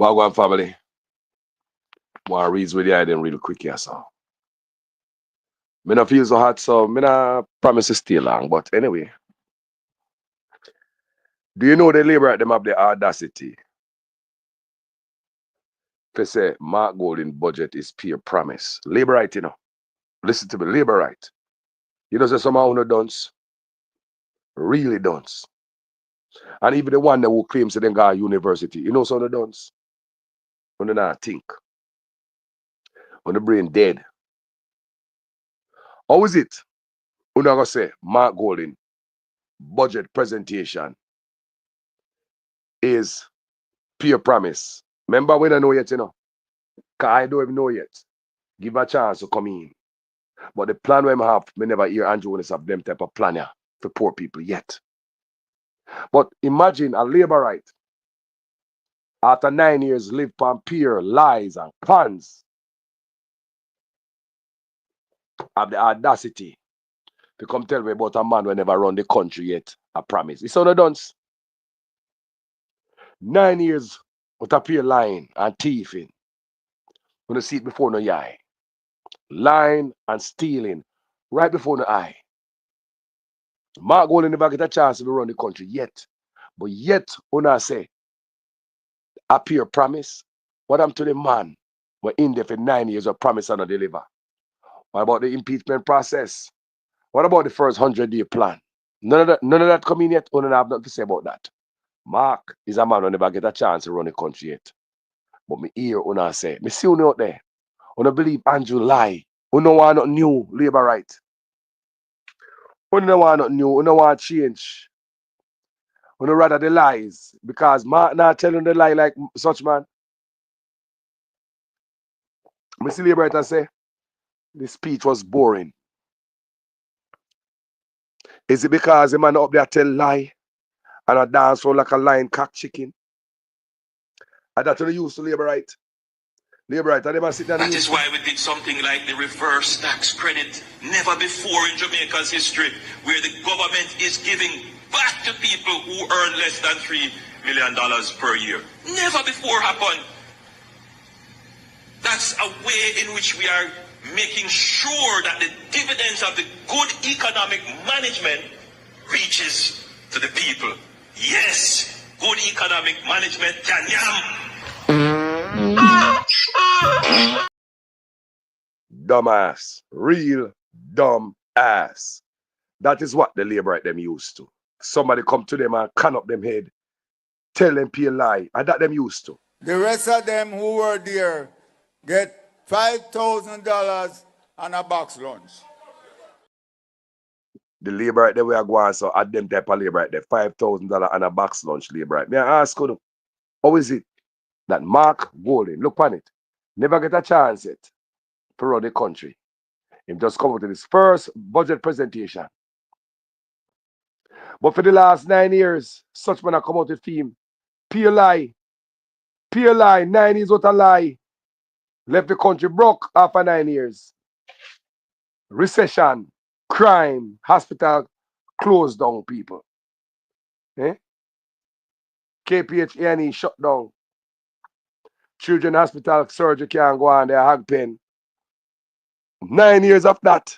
Wagwan family. Want to read with you then real quick here, so. Me not feel so hot, so me not promise to stay long. But anyway, do you know the labor at them have the audacity to say Mark Golding budget is pure promise? Labor right, you know. Listen to me, labor right. You know, say somehow who no dunce, really dunce. And even the one that who claims that they got a university, you know, some of the dunce. When they not think, when the brain dead. How is it? Who not gonna say Mark Golding budget presentation is pure promise? Remember, we don't know yet, you know. Cause I don't even know yet. Give a chance to come in. But the plan we have, we never hear Andrew Willis have them type of plan here for poor people yet. But imagine a labor right after 9 years live on pure lies and cons have the audacity to come tell me about a man who never run the country yet. I promise. It's on the dunce. 9 years with a pure lying and thieving. When you see it before no eye. Lying and stealing right before the eye. Mark Golding never get a chance to run the country yet. But yet, when I say, a pure promise, what I'm to the man we're in there for 9 years of promise and not deliver? What about the impeachment process? What about the first 100-day plan? None of that come in yet. I don't have nothing to say about that. Mark is a man who never get a chance to run the country yet. But me hear una say, me see you out there. Una believe Andrew lie. Una want not new labor right. Una want not new. Una want change. Una rather the lies. Because Mark not telling the lie like such man. Me see labor right and say, the speech was boring. Is it because the man up there tell lie and a dance all like a lion cock chicken? And that's what they used to labor right. Labor right. And they must sit down. That is why we did something like the reverse tax credit. Never before in Jamaica's history, where the government is giving back to people who earn less than $3 million per year. Never before happened. That's a way in which we are making sure that the dividends of the good economic management reaches to the people. Yes, good economic management can yam. Dumbass. Real dumb ass. That is what the labor right them used to. Somebody come to them and can up them head, tell them pay lie, and that them used to. The rest of them who were there get $5,000 and a box lunch. The labor right there we are going, so at them type of labor right there, $5,000 and a box lunch labor right. May I ask you, how is it that Mark Golding, look on it, never get a chance yet to run the country? He just come out with his first budget presentation. But for the last 9 years, such man have come out with theme. Pure lie. Pure lie. 9 years what a lie. Left the country broke after 9 years. Recession, crime, hospital closed down people. Eh? KPHA shut down. Children hospital surgery can't go on their hog pen. 9 years of that.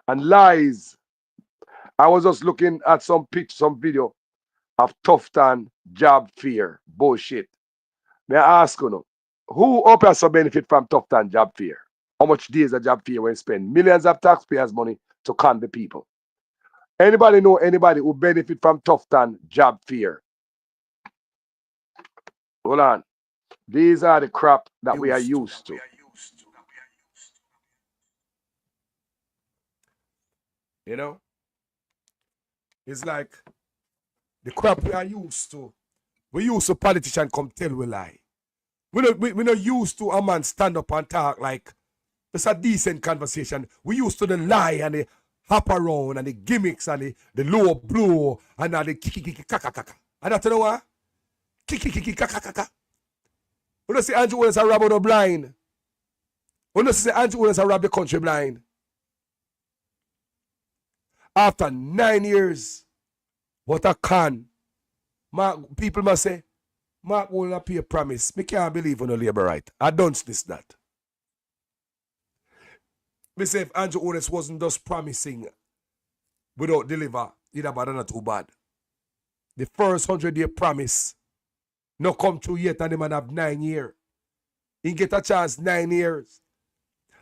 And lies. I was just looking at some video of Tufton job fair. Bullshit. May I ask you, who up has some benefit from Tufton job fair? How much days a job fair when spend millions of taxpayers' money to con the people? Anybody know anybody who benefit from Tufton job fair? Hold on. These are the crap that we are used to. You know? It's like the crap we are used to. We used to politicians come tell we lie. We not used to a man stand up and talk like it's a decent conversation. We used to the lie and the hop around and the gimmicks and the low blow and the kiki kaka kaka. And that's you know what? Kiki kaka kaka. We don't say Andrew Willis a rob the blind. We don't say Andrew Willis a rob the country blind. After 9 years, what a con. People must say, Mark will pay a promise. Me can't believe on the labor right. I don't this that. Me say if Andrew Holness wasn't just promising without deliver, either bad or not too bad. The first 100-year promise no come true yet and the man have 9 years. He get a chance 9 years.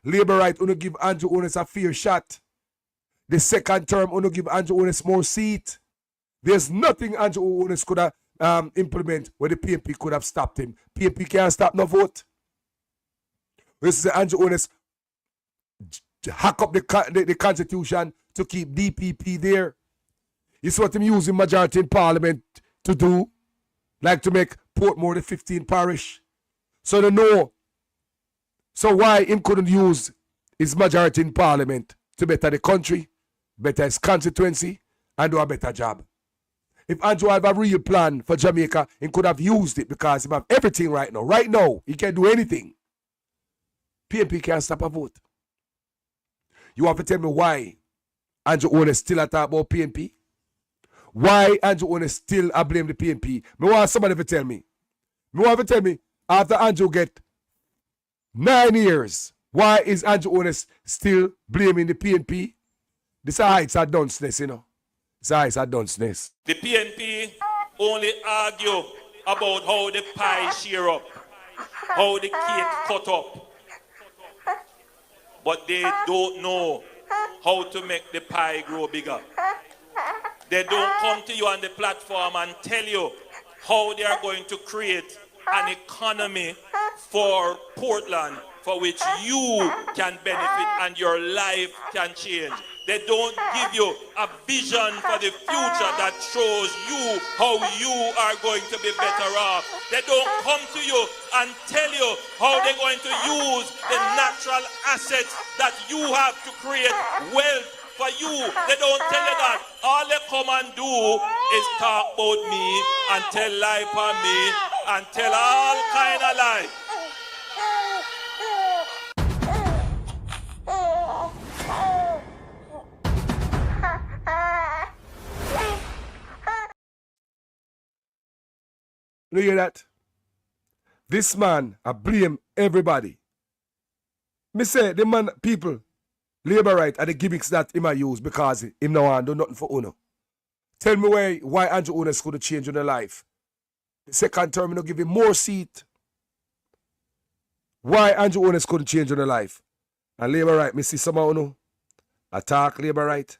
Labor right wanna give Andrew Holness a fair shot. The second term wanna give Andrew Holness more seat. There's nothing Andrew Holness could have implement where the PNP could have stopped him. PNP can't stop no vote. This is Andrew Holness hack up the constitution to keep DPP there. It's what him using majority in parliament to do. Like to make Portmore the 15th parish. So they know. So why him couldn't use his majority in parliament to better the country, better his constituency, and do a better job. If Andrew have a real plan for Jamaica, he could have used it because he have everything right now. Right now, he can do anything. PNP can't stop a vote. You have to tell me why Andrew Holness still a talk about PNP? Why Andrew Holness still a blame the PNP? Me want somebody to tell me. Me want to tell me, after Andrew get 9 years, why is Andrew Holness still blaming the PNP? This heights are dunceness, you know. This heights are dunceness. The PNP only argue about how the pie share up, how the cake cut up. But they don't know how to make the pie grow bigger. They don't come to you on the platform and tell you how they are going to create an economy for Portland for which you can benefit and your life can change. They don't give you a vision for the future that shows you how you are going to be better off. They don't come to you and tell you how they're going to use the natural assets that you have to create wealth for you. They don't tell you that. All they come and do is talk about me and tell lie for me and tell all kind of lies. You hear that? This man, I blame everybody. Me say, the man, people, labor right are the gimmicks that him I use because him no want do nothing for Uno. Tell me why Andrew Holness could change in their life. The second term, you know, give him more seat. Why Andrew Holness couldn't change in their life. And labor right, me see some of Uno. Attack labor right.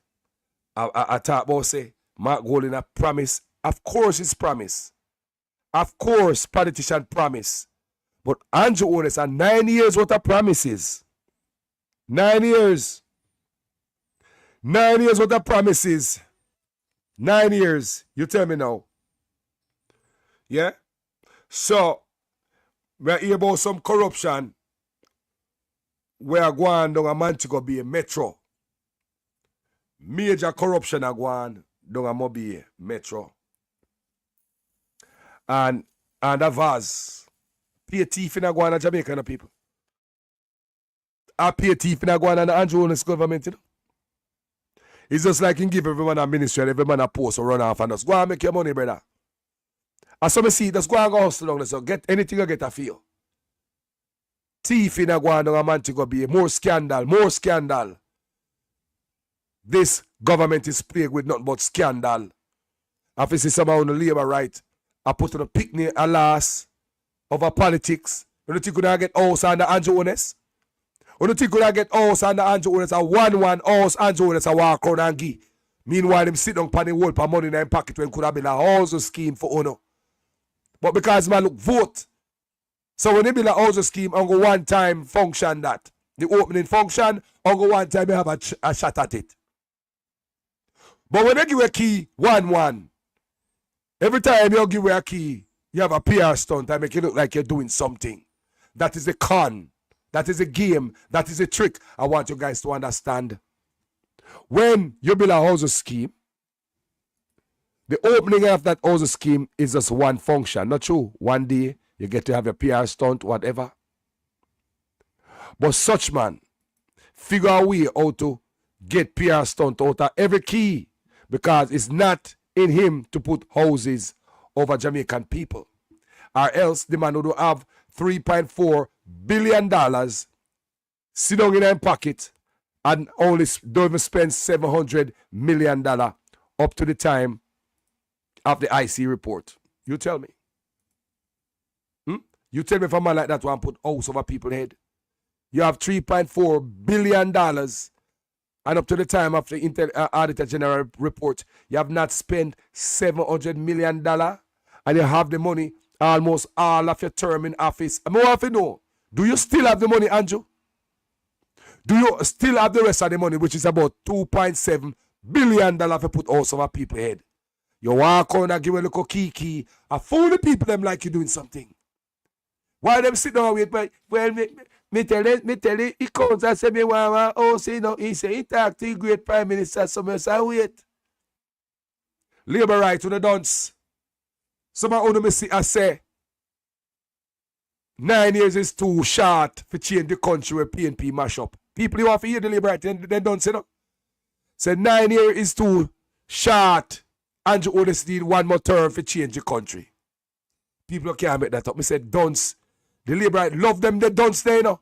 I talk about say, Mark Golding a promise. Of course it's promise. Of course, politician promise. But Andrew Holness are 9 years worth of promises. 9 years. 9 years worth of promises. 9 years. You tell me now. Yeah? So, we're here about some corruption. We are going down a Montego Bay Metro. Major corruption are going down a Mobile Metro. And a vase. Pay thief in a Guana Jamaican people. I pay thief in a Guana and the Andrew Holness government, you know. It's just like you give everyone a ministry and everyone a post or run off and just go and make your money, brother. As some see, just go and go hustle down there, so get anything you get a feel. Thief in a Guana and Montego Bay, more scandal, more scandal. This government is plagued with nothing but scandal. If you see someone on the labor right, I put on a picnic, alas, over politics. You don't think you're going to get house under Andrew Holness? You don't think you're going to get house under Andrew Holness? A 1-1 house Andrew Holness a walk around and give. Meanwhile, him sit down on the whole for money in his pocket when could have been a housing scheme for Uno. But because man look vote. So when he build a housing scheme, I'm go one time function that. The opening function, I'm go one time you have a shot at it. But when they give a key, 1-1. Every time you give away a key, you have a PR stunt and make it look like you're doing something. That is a con. That is a game. That is a trick. I want you guys to understand. When you build a housing scheme, the opening of that housing scheme is just one function. Not true. One day, you get to have a PR stunt, whatever. But such man, figure a way how to get PR stunt out of every key because it's not in him to put houses over Jamaican people. or else the man would have $3.4 billion sit down in his pocket and only don't even spend $700 million up to the time of the IC report. You tell me. You tell me if a man like that want to put house over people's head. You have $3.4 billion and up to the time of the Auditor General report, you have not spent $700 million and you have the money almost all of your term in office. I want to know, do you still have the money, Andrew? Do you still have the rest of the money, which is about $2.7 billion to put house over people's head? You walk on and give a little kiki and fool the people them like you're doing something. Why them sit down and wait? Well, me tell you, he comes and say me want house, you know, he say he talk to the great Prime Minister, so I say wait. Labour right to the dance. Some of them see I say 9 years is too short for change the country where PNP mash up. People who want to hear the Labour right, they don't say no. Say 9 years is too short. Andrew Otis need one more term for change the country. People can't make that up. Me said dunce. The Labour right love them, they dunce there, you know.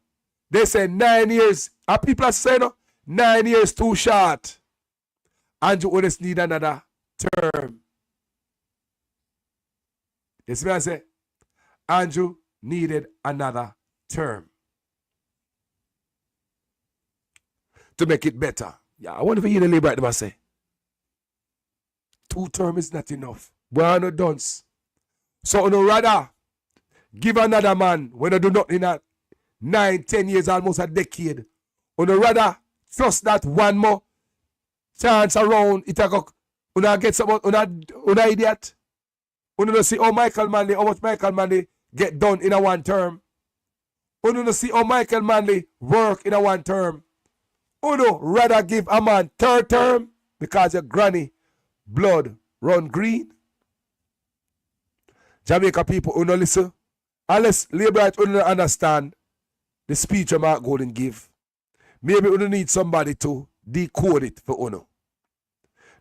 They say 9 years. And people are saying, no, 9 years too short. Andrew Otis need another term. You see what I say? Andrew needed another term to make it better. Yeah, I wonder if you hear the Labour right them say 2 terms is not enough. One no dunce. So no rather give another man when I do nothing in that 9, 10 years, almost a decade. No rather trust that one more chance around it go get someone idiot. Don't see how Michael Manley, how much Michael Manley get done in a one term. Don't see how Michael Manley work in a one term. Rather give a man 3rd term because your granny blood run green. Jamaica people who no listen, unless Labour who don't understand the speech Mark Golden give. Maybe we need somebody to decode it for Uno.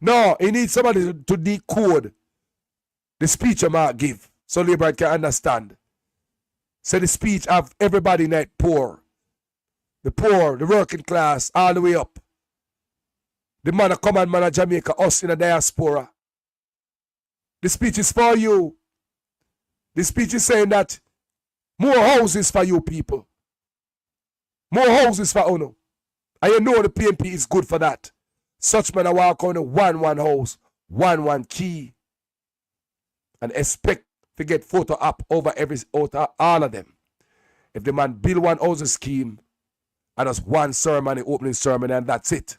No, he needs somebody to decode the speech Mark give so Labour can understand. So the speech of everybody in that poor, the working class, all the way up. The man of common man of Jamaica, us in the diaspora. The speech is for you. The speech is saying that more houses for you people. More houses for Uno. And you know the PNP is good for that. Such men walk on one house, one key. And expect to get photo up over all of them. If the man build one housing scheme and just one ceremony, opening ceremony, and that's it.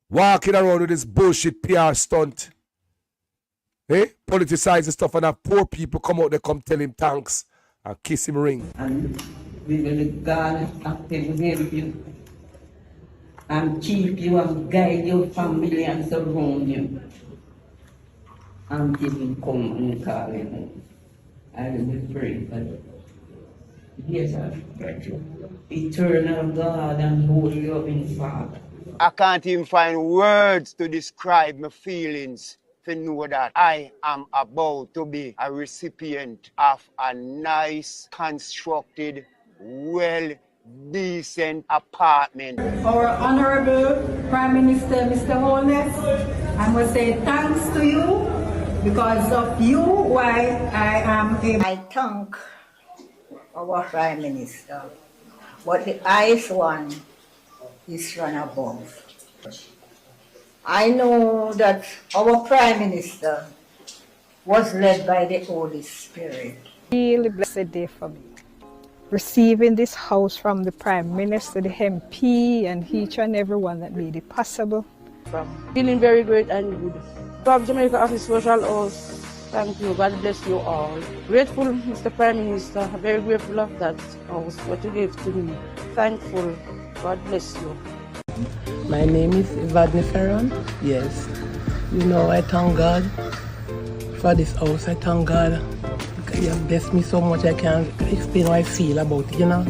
Walking around with this bullshit PR stunt. Politicize the stuff and have poor people come out there, come tell him thanks and kiss him ring. And we will guard and take care of you and keep you and guide your family and surround you until you come and call him. I will be praying for you. Yes, sir. Thank you. Eternal God and holy loving Father. I can't even find words to describe my feelings to know that I am about to be a recipient of a nice, constructed, decent apartment. Our Honorable Prime Minister, Mr. Holness, I must say thanks to you. Because of you, why I am able. I thank our Prime Minister, but the highest one is run above. I know that our Prime Minister was led by the Holy Spirit. Really blessed day for me. Receiving this house from the Prime Minister, the MP, and each and everyone that made it possible. Feeling very great and good. From Jamaica Office Social House, thank you. God bless you all. Grateful, Mr. Prime Minister. Very grateful of that house, what you gave to me. Thankful. God bless you. My name is Evadne Ferron. Yes. You know, I thank God for this house. I thank God because you have blessed me so much I can't explain how I feel about it, you know.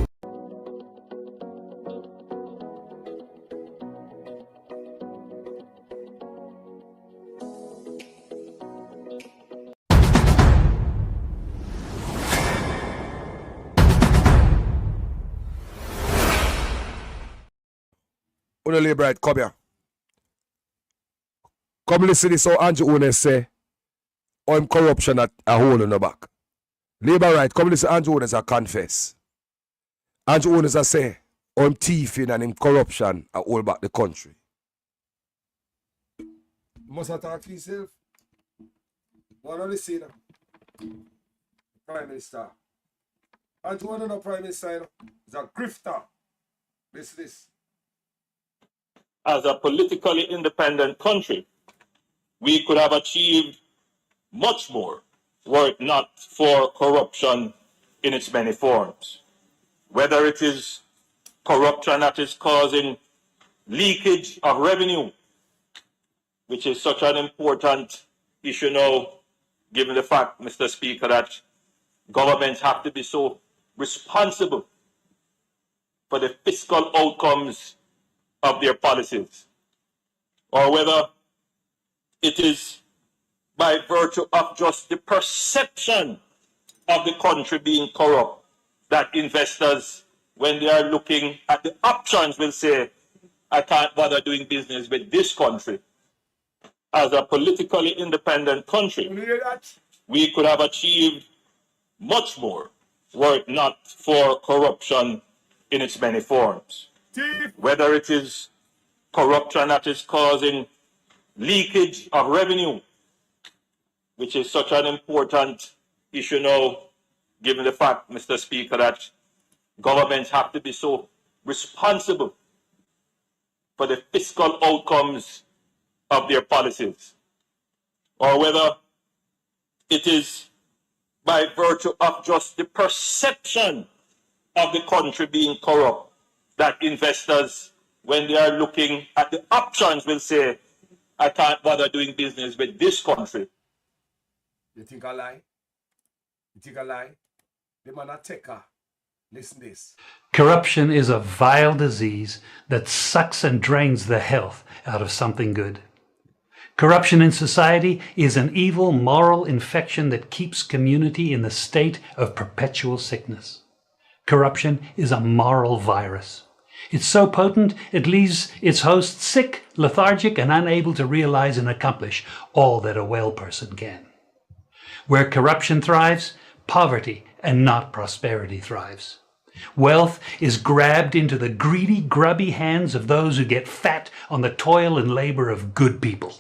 On the labor right, come here. Come listen to this how Andrew Ones say, I'm corruption at a hole in the back. Labor right, come listen to Andrew Ones a confess. Andrew Ones a say, I'm thieving and in corruption a hold back the country. You must talk to yourself. What are you saying? Prime Minister. Andrew Ones no Prime Minister. He's a grifter. Listen to this. As a politically independent country, we could have achieved much more were it not for corruption in its many forms. Whether it is corruption that is causing leakage of revenue, which is such an important issue now, given the fact, Mr. Speaker, that governments have to be so responsible for the fiscal outcomes of their policies, or whether it is by virtue of just the perception of the country being corrupt that investors, when they are looking at the options, will say, I can't bother doing business with this country. As a politically independent country, we could have achieved much more were it not for corruption in its many forms. Whether it is corruption that is causing leakage of revenue, which is such an important issue now, given the fact, Mr. Speaker, that governments have to be so responsible for the fiscal outcomes of their policies, or whether it is by virtue of just the perception of the country being corrupt that investors, when they are looking at the options, will say, I can't bother doing business with this country. You think I lie? You think I lie? The man a taker. Listen to this. Corruption is a vile disease that sucks and drains the health out of something good. Corruption in society is an evil moral infection that keeps community in the state of perpetual sickness. Corruption is a moral virus. It's so potent it leaves its host sick, lethargic, and unable to realize and accomplish all that a well person can. Where corruption thrives, poverty and not prosperity thrives. Wealth is grabbed into the greedy, grubby hands of those who get fat on the toil and labor of good people.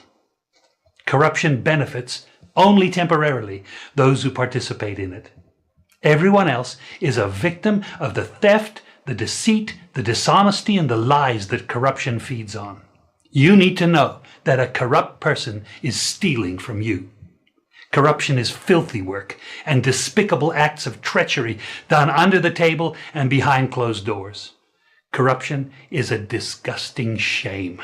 Corruption benefits, only temporarily, those who participate in it. Everyone else is a victim of the theft, the deceit, the dishonesty, and the lies that corruption feeds on. You need to know that a corrupt person is stealing from you. Corruption is filthy work and despicable acts of treachery done under the table and behind closed doors. Corruption is a disgusting shame.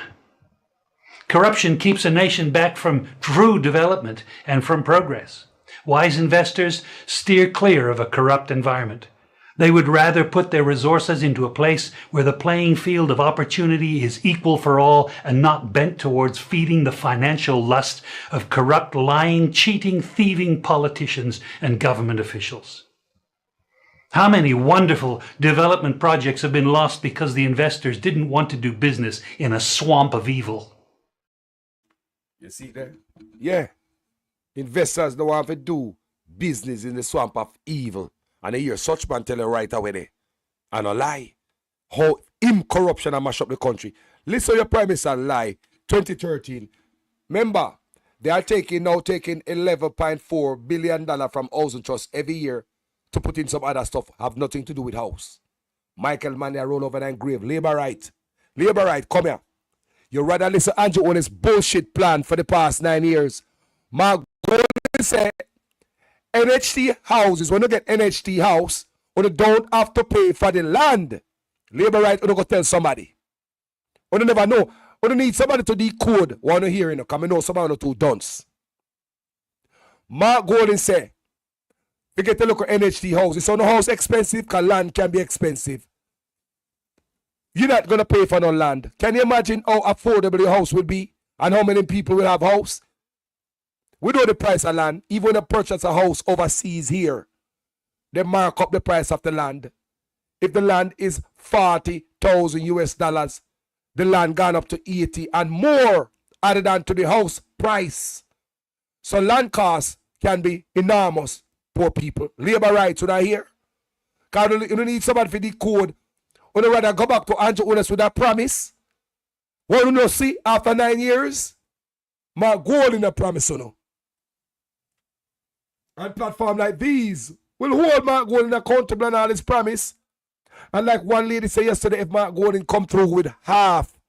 Corruption keeps a nation back from true development and from progress. Wise investors steer clear of a corrupt environment. They would rather put their resources into a place where the playing field of opportunity is equal for all and not bent towards feeding the financial lust of corrupt, lying, cheating, thieving politicians and government officials. How many wonderful development projects have been lost because the investors didn't want to do business in a swamp of evil? You see there? Yeah. Investors don't want to do business in the swamp of evil. And they hear such man tell you right away there. And a lie. How him corruption and mash up the country. Listen to your Prime Minister lie. 2013. Remember, they are now taking $11.4 billion from Housing Trust every year to put in some other stuff. Have nothing to do with house. Michael Manley roll over and grave. Labor right. Labor right, come here. You rather listen to Andrew Owen's bullshit plan for the past 9 years. Mark Golden said, NHT houses, when you get NHT house, you don't have to pay for the land. Labor right, you don't go tell somebody. You never know. You need somebody to decode what you hear, because I know somebody too dunce. Mark Golden said, you get to look at NHT houses. So no house expensive, because land can be expensive. You're not going to pay for no land. Can you imagine how affordable your house will be and how many people will have house? We know the price of land. Even when you purchase a house overseas here, they mark up the price of the land. If the land is $40,000 US, the land gone up to 80 and more added on to the house price. So land costs can be enormous, poor people. Labor rights, when I hear. Because you don't need somebody for the code. Would you rather go back to Andrew Unas with a promise? What you know see after 9 years? My goal in a promise, you know. And platform like these will hold Mark Golding accountable and all his promise. And like one lady said yesterday, if Mark Golding come through with half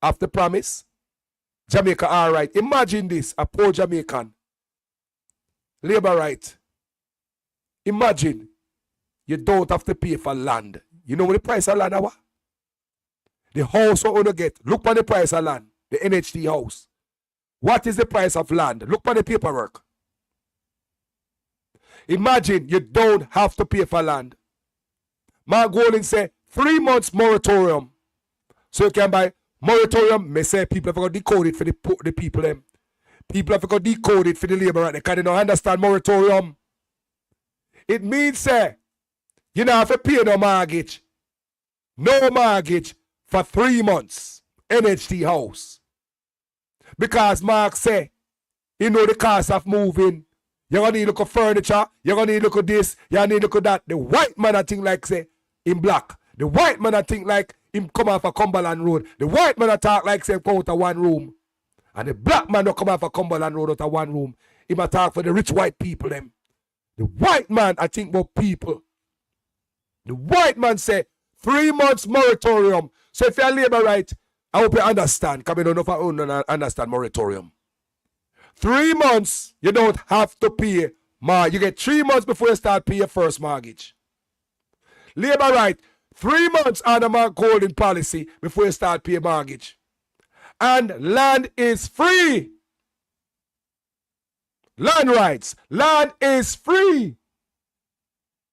of the promise, Jamaica all right. Imagine this, a poor Jamaican. Labor right. Imagine you don't have to pay for land. You know what the price of land is? The house what you get. Look at the price of land. The NHT house. What is the price of land? Look at the paperwork. Imagine you don't have to pay for land. Mark Golding say 3 months moratorium. So you can buy moratorium. May say people have got to decode it for the people them. People have got to decode it for the labor right because they don't understand moratorium. It means say you don't have to pay no mortgage. No mortgage for 3 months. NHT house. Because Mark say, you know the cost of moving. You're going to need to look at furniture. You're going to need to look at this. You're going to need to look at that. The white man I think like say, in black. The white man I think like him come off of Cumberland Road. The white man I talk like say come out of one room. And the black man don't come off of Cumberland Road out of one room. He might talk for the rich white people them. The white man I think about people. The white man say 3 months moratorium. So if you're labor right, I hope you understand. Because I don't know if I don't understand moratorium. 3 months, you don't have to pay. You get 3 months before you start paying your first mortgage. Labor right, 3 months under Mark Golding policy before you start paying mortgage. And land is free. Land rights. Land is free.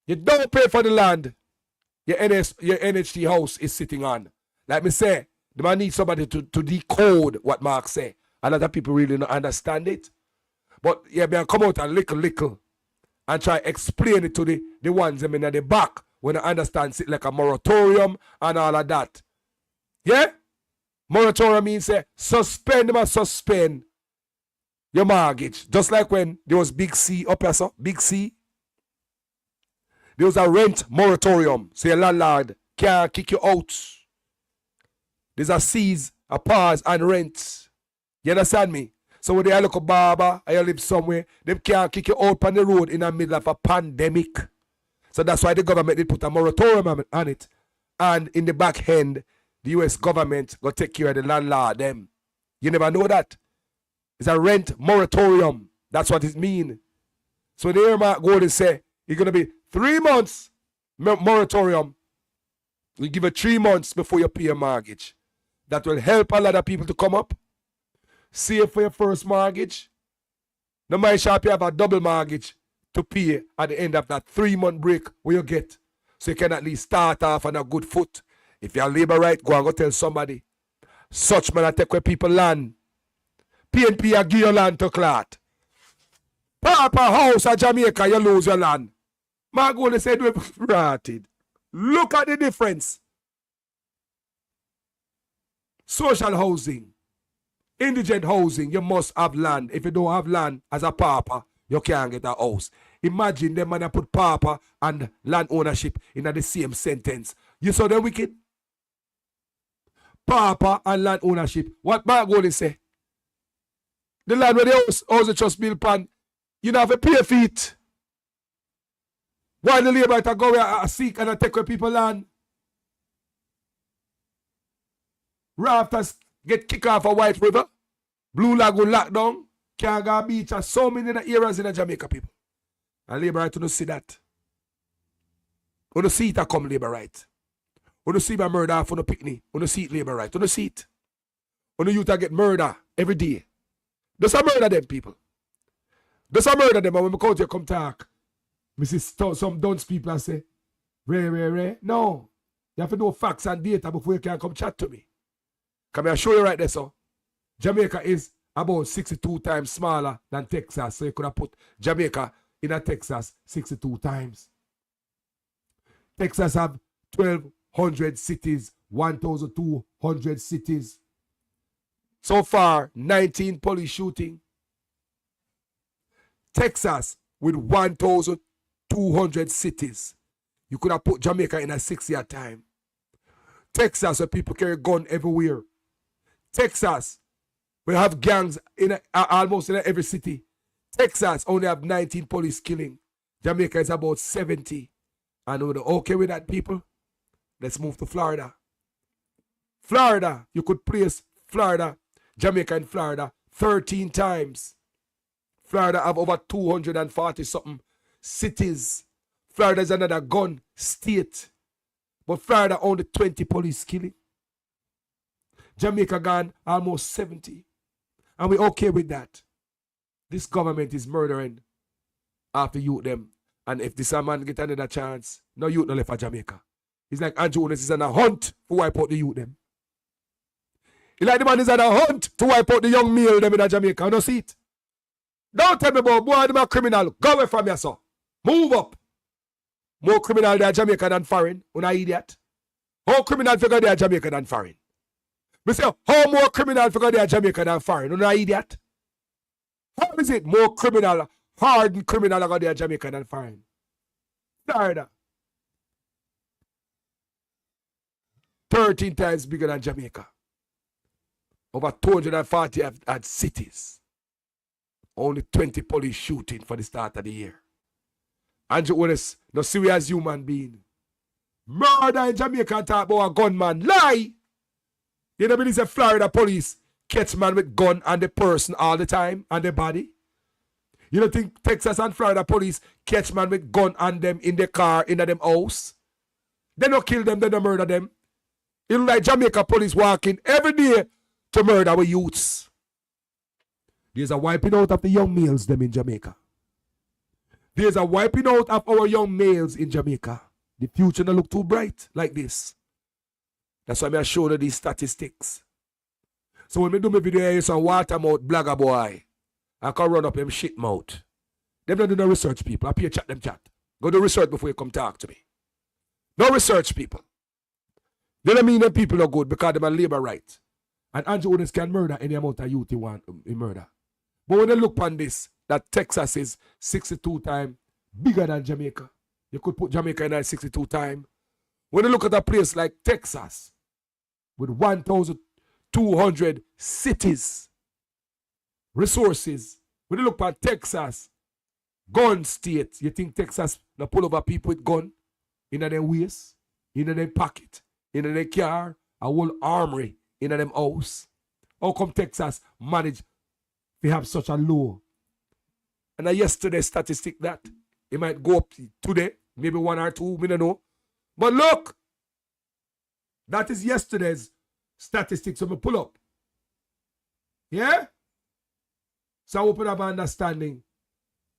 You don't pay for the land your NHT house is sitting on. Like me say, the man needs somebody to decode what Mark say. A lot of people really don't understand it. But yeah, me come out a little and try explain it to the ones in the back when I understand it like a moratorium and all of that. Yeah? Moratorium means say suspend your mortgage. Just like when there was Big C up here, so Big C. There was a rent moratorium. So your landlord can't kick you out. There's a seize, a pause, and rent. You understand me? So when they look a barber and you live somewhere, they can't kick you out on the road in the middle of a pandemic. So that's why the government did put a moratorium on it. And in the back end, the US government will take care of the landlord them. You never know that. It's a rent moratorium. That's what it means. So the Mark Golding say, it's going to be 3 months moratorium. We give it 3 months before you pay a mortgage. That will help a lot of people to come up. Save for your first mortgage. No matter shop you have a double mortgage to pay at the end of that 3 month break where you get. So you can at least start off on a good foot. If you're labor right, go and go tell somebody. Such man I take where people land. PNP a give your land to clot. Papa house at Jamaica, you lose your land. Mark Golding said we're rotted. Look at the difference. Social housing. Indigent housing, you must have land. If you don't have land as a pauper, you can't get a house. Imagine them man put pauper and land ownership in the same sentence. You saw them wicked? Pauper and land ownership. What Mark Golding say? The land where the house just built pan, you don't have to pay for it. Why the labor to go where seek and take where people land? Rafters get kicked off of White River. Blue Lagoon lockdown. Kaga Beach and so many areas in the Jamaica people. And labor right to see that. When you see it come labor right. When you see my murder for the picnic. When you see it labor right. When you see it. When you get murder every day. Does a murder them people? Does a murder them and when we come to come talk? We see some dunce people and say, Ray. No. You have to know facts and data before you can come chat to me. Come here, show you right there, so. Jamaica is about 62 times smaller than Texas. So you could have put Jamaica in a Texas 62 times. Texas have 1,200 cities, 1,200 cities. So far, 19 police shooting. Texas with 1,200 cities. You could have put Jamaica in a 6-year time. Texas, where people carry gun everywhere. Texas, we have gangs in almost in every city. Texas only have 19 police killing. Jamaica is about 70. And we're okay with that, people? Let's move to Florida. Florida, you could place Florida, Jamaica and Florida 13 times. Florida have over 240 something cities. Florida is another gun state. But Florida only 20 police killing. Jamaica gone almost 70. And we're okay with that. This government is murdering after youth them. And if this man get another chance, no youth no left for Jamaica. It's like Andrew Holness is on a hunt to wipe out the youth them. It's like the man is on a hunt to wipe out the young male them in Jamaica. You don't see it. Don't tell me about boy, them a criminal. Go away from here, sir. Move up. More criminal there Jamaica than foreign. Una idiot. How criminal figure there Jamaica than foreign? Me say, how more criminal figure there Jamaica than foreign? Una idiot. How is it more criminal, hardened criminal figure there Jamaica than foreign? Florida. 13 times bigger than Jamaica. Over 240 had cities. Only 20 police shooting for the start of the year. Andrew Holness, no serious human being. Murder in Jamaica and talk about a gunman. Lie! You know, believe the Florida police catch man with gun and the person all the time and the body? You don't think Texas and Florida police catch man with gun and them in the car, in them house? They don't kill them, they don't murder them. You know, like Jamaica police walking every day to murder our youths. There's a wiping out of the young males them in Jamaica. There's a wiping out of our young males in Jamaica. The future don't look too bright like this. That's why I'm showing you these statistics. So when I do my video, I some water mouth blagger boy. I can run up them shit mouth. Them don't do no research, people. I pay chat them chat. Go do research before you come talk to me. No research, people. They don't mean them people are good because they're labor right. And Andrew Holness can murder any amount of youth he want in murder. But when they look on this, that Texas is 62 times bigger than Jamaica. You could put Jamaica in that 62 times. When you look at a place like Texas, with 1,200 cities, resources, when you look at Texas, gun state, you think Texas now pull over people with gun in their waist, in their pocket, in their car, a whole armory in them house? How come Texas manage to have such a low? And yesterday statistic that it might go up today, maybe 1 or 2, we don't know. But look, that is yesterday's statistics I'm pull up. Yeah? So I open up an understanding.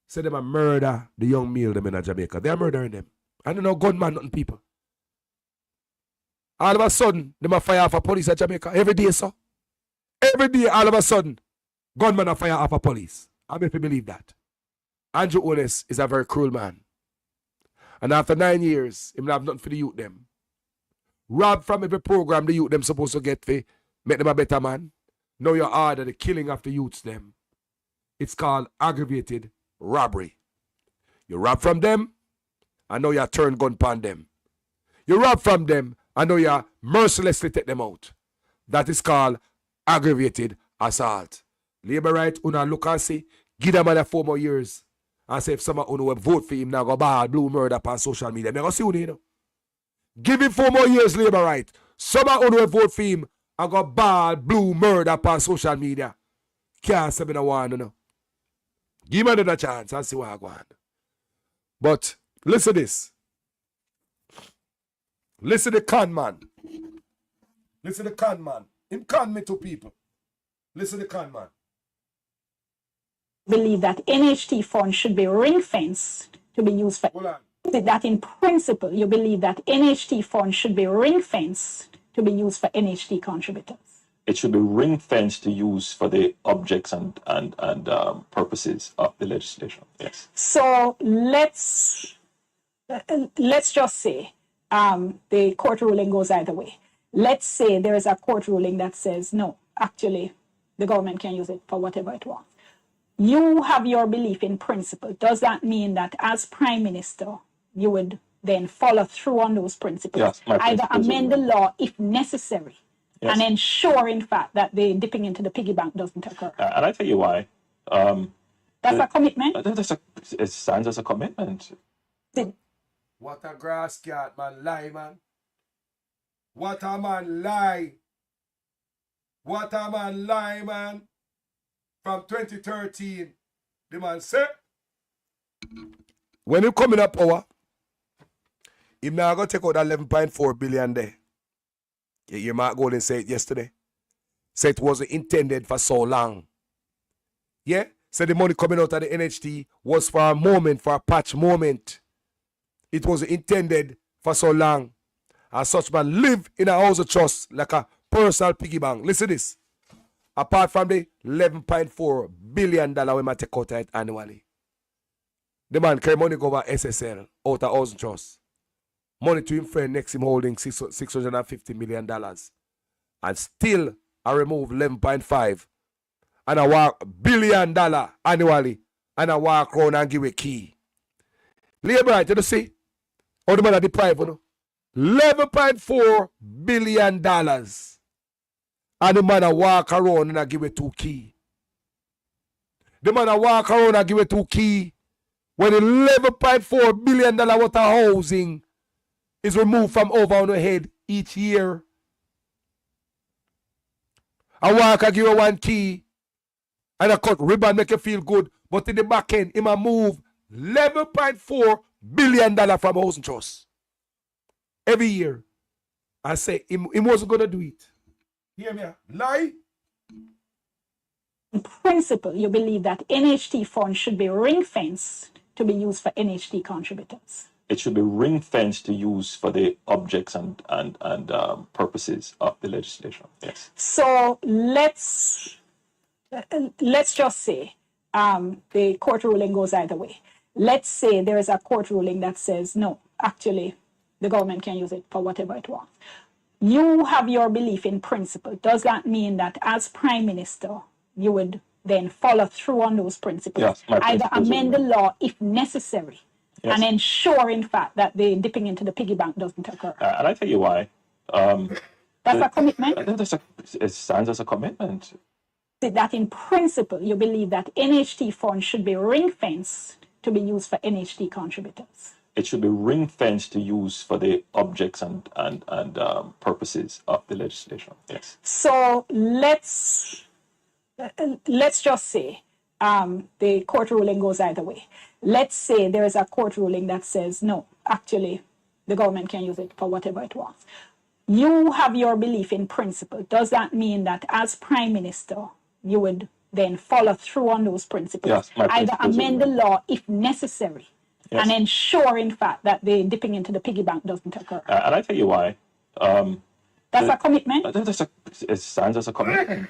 Say them a murder the young male them in Jamaica. They are murdering them. I don't know gunman, nothing people. All of a sudden, them a fire off a police at Jamaica. Every day, sir. Every day, all of a sudden, gunman a fire off a police. I mean, if you believe that. Andrew Holness is a very cruel man. And after 9 years, he will have nothing for the youth them. Rob from every program the youth them supposed to get for make them a better man. Now you order the killing of the youths them. It's called aggravated robbery. You rob from them, and now you turn gun upon them. You rob from them, and now you mercilessly take them out. That is called aggravated assault. Labor right, una look and see, give them another 4 more years. And say if someone will vote for him now go bad blue murder upon social media. Me go see you know. Give him 4 more years labor right. Someone will vote for him and go bad blue murder upon social media. Can't say me no one, you know. Give him another chance and see what I go on. But listen to this. Listen to the con man. Listen to the con man. Him con me to people. Listen to the con man. Believe that NHT funds should be ring-fenced to be used for... Hold on. That in principle, you believe that NHT funds should be ring-fenced to be used for NHT contributors? It should be ring-fenced to use for the objects and purposes of the legislation, yes. So let's just say the court ruling goes either way. let's say there is a court ruling that says, no, actually, the government can use it for whatever it wants. You have your belief in principle. Does that mean that as Prime Minister, you would then follow through on those principles? Yes, my either principles amend the law if necessary, Yes. and ensure, in fact, that the dipping into the piggy bank doesn't occur. And I tell you why. That's a commitment. It stands as a commitment. What a grass cat, man. Lie, man. What a man lie. What a man lie, man. From 2013, the man said, when he coming up power, he now going to take out that 11.4 billion there. You hear Mark Golding say it yesterday. Say it wasn't intended for so long. Yeah? Said the money coming out of the NHT was for a moment, for a patch moment. It wasn't intended for so long. And such man live in a house of trust like a personal piggy bank. Listen to this. Apart from the $11.4 billion we might take out of it annually. The man carry money go over SSL out of house trust. Money to him friend next him holding $650 million. And still I remove 11.5 and I walk $1 billion annually and I walk around and give a key. Labor, you see? How the man are deprived, you know? $11.4 billion. And the man a walk around and I give it 2 key. The man a walk around and give it 2 key. When $11.4 billion worth of housing is removed from over on the head each year. I walk and give you 1 key. And I cut ribbon make you feel good. But in the back end, he might move $11.4 billion from housing trust. Every year. I say, he wasn't going to do it. Hear me? Lie? In principle, you believe that NHT funds should be ring-fenced to be used for NHT contributors. It should be ring-fenced to use for the objects and purposes of the legislation. Yes. So let's just say the court ruling goes either way. Let's say there is a court ruling that says, no, actually, the government can use it for whatever it wants. You have your belief in principle. Does that mean that as Prime Minister, you would then follow through on those principles? Yes, my either principles amend the law if necessary, Yes. and ensure, in fact, that the dipping into the piggy bank doesn't occur. And I tell you why. That's a commitment. It stands as a commitment. That in principle, you believe that NHT funds should be ring-fenced to be used for NHT contributors. It should be ring-fenced to use for the objects and purposes of the legislation. Yes. So let's just say the court ruling goes either way. Let's say there is a court ruling that says, no, actually, the government can use it for whatever it wants. You have your belief in principle. Does that mean that as Prime Minister, you would then follow through on those principles? Yes, my either principles amend the law if necessary, Yes. and ensure, in fact, that the dipping into the piggy bank doesn't occur. And I tell you why. That's a commitment. It stands as a commitment.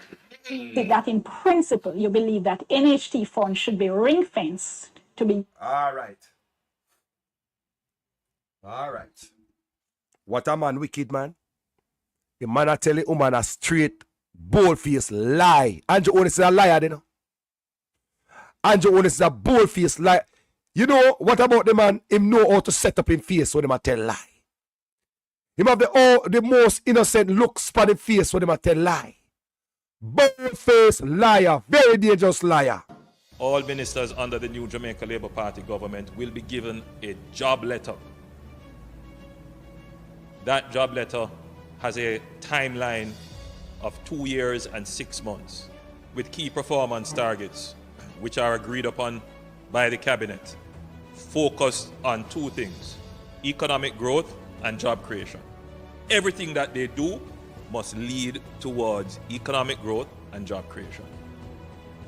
That in principle, you believe that NHT funds should be ring-fenced to be... All right. All right. What a man, wicked man. The man I tell you, woman a straight, bold-faced lie. Andrew Onis is a liar, you know. Andrew Onis is a bold-faced lie. You know, what about the man? Him know how to set up him face when him a tell lie. Him have the most innocent looks for the face when him a tell lie. Bold-faced liar. Very dangerous liar. All ministers under the new Jamaica Labour Party government will be given a job letter. That job letter has a timeline of 2 years and 6 months with key performance targets which are agreed upon by the cabinet, focused on 2 things: economic growth and job creation. Everything that they do must lead towards economic growth and job creation.